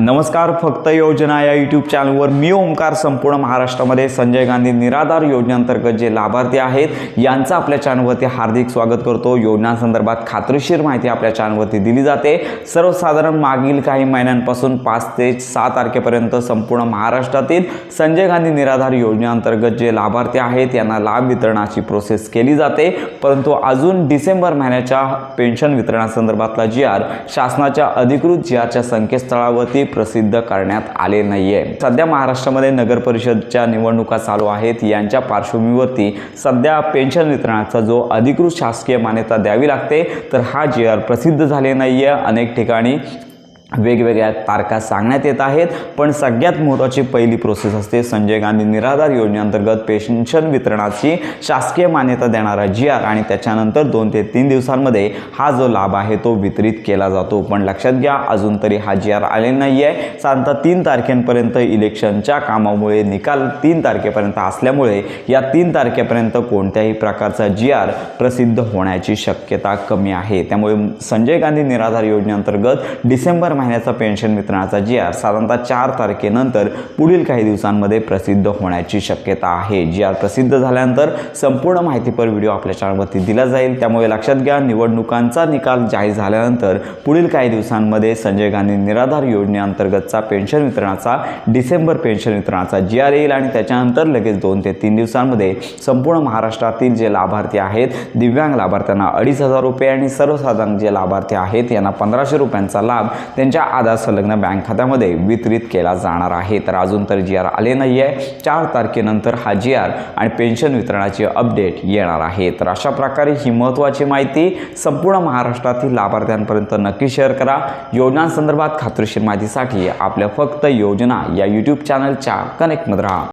नमस्कार, फक्त योजना या यूट्यूब चॅनलवर मी ओमकार संपूर्ण महाराष्ट्रामध्ये संजय गांधी निराधार योजनेअंतर्गत जे लाभार्थी आहेत यांचं आपल्या चॅनलवरती हार्दिक स्वागत करतो। योजनांसंदर्भात खात्रीशीर माहिती आपल्या चॅनलवरती दिली जाते। सर्वसाधारण मागील काही महिन्यांपासून 5 ते 6 तारखेपर्यंत संपूर्ण महाराष्ट्रातील संजय गांधी निराधार योजनेअंतर्गत जे लाभार्थी आहेत यांना लाभ वितरणाची प्रोसेस केली जाते, परंतु अजून डिसेंबर महिन्याच्या पेन्शन वितरणासंदर्भातला जी.आर. शासनाच्या अधिकृत जी.आर.च्या संकेतस्थळावरती प्रसिद्ध करण्यात आले नाहीये। सध्या महाराष्ट्रामध्ये नगर परिषदच्या निवडणुका चालू आहेत, यांच्या पार्श्वभूमीवरती सध्या पेन्शन वितरणाचा जो अधिकृत शासकीय मान्यता द्यावी लागते, तर हा जी.आर. प्रसिद्ध झाले नाहीये। अनेक ठिकाणी वेगवेगळ्या तारखा सांगण्यात येत आहेत, पण सगळ्यात महत्त्वाची पहिली प्रोसेस असते संजय गांधी निराधार योजनेअंतर्गत पेन्शन वितरणाची शासकीय मान्यता देणारा जी.आर. आणि त्याच्यानंतर 2 ते 3 दिवसांमध्ये हा जो लाभ आहे तो वितरित केला जातो। पण लक्षात घ्या, अजून तरी हा जी.आर. आलेला नाही आहे। साधारणतः 3 तारखेपर्यंत इलेक्शनच्या कामामुळे निकाल 3 तारखेपर्यंत असल्यामुळे या 3 तारखेपर्यंत कोणत्याही प्रकारचा जी.आर. प्रसिद्ध होण्याची शक्यता कमी आहे। त्यामुळे संजय गांधी निराधार योजनेअंतर्गत डिसेंबर महिन्याचा पेन्शन वितरणाचा जी.आर. साधारणतः 4 तारखेनंतर पुढील काही दिवसांमध्ये प्रसिद्ध होण्याची शक्यता आहे। जी.आर. प्रसिद्ध झाल्यानंतर संपूर्ण माहितीपर व्हिडिओ आपल्या चॅनलवरती दिला जाईल। त्यामुळे लक्षात घ्या, निवडणुकांचा निकाल जाहीर झाल्यानंतर पुढील काही दिवसांमध्ये संजय गांधी निराधार योजनेअंतर्गतचा पेन्शन वितरणाचा डिसेंबर पेन्शन वितरणाचा जी.आर. येईल आणि त्याच्यानंतर लगेच 2 ते 3 दिवसांमध्ये संपूर्ण महाराष्ट्रातील जे लाभार्थी आहेत, दिव्यांग लाभार्थ्यांना 2,500 रुपये आणि सर्वसाधारण जे लाभार्थी आहेत यांना 1,500 रुपयांचा लाभ त्यांच्या आधार संलग्न बँक खात्यामध्ये वितरित केला जाणार आहे। तर अजून तर जी.आर. आले नाही आहे। 4 तारखेनंतर हा जी.आर. आणि पेन्शन वितरणाची अपडेट येणार आहे। तर अशा प्रकारे ही महत्त्वाची माहिती संपूर्ण महाराष्ट्रातील लाभार्थ्यांपर्यंत नक्की शेअर करा। योजनांसंदर्भात खात्रीशीर माहितीसाठी आपल्या फक्त योजना या यूट्यूब चॅनलच्या कनेक्टमध्ये राहा।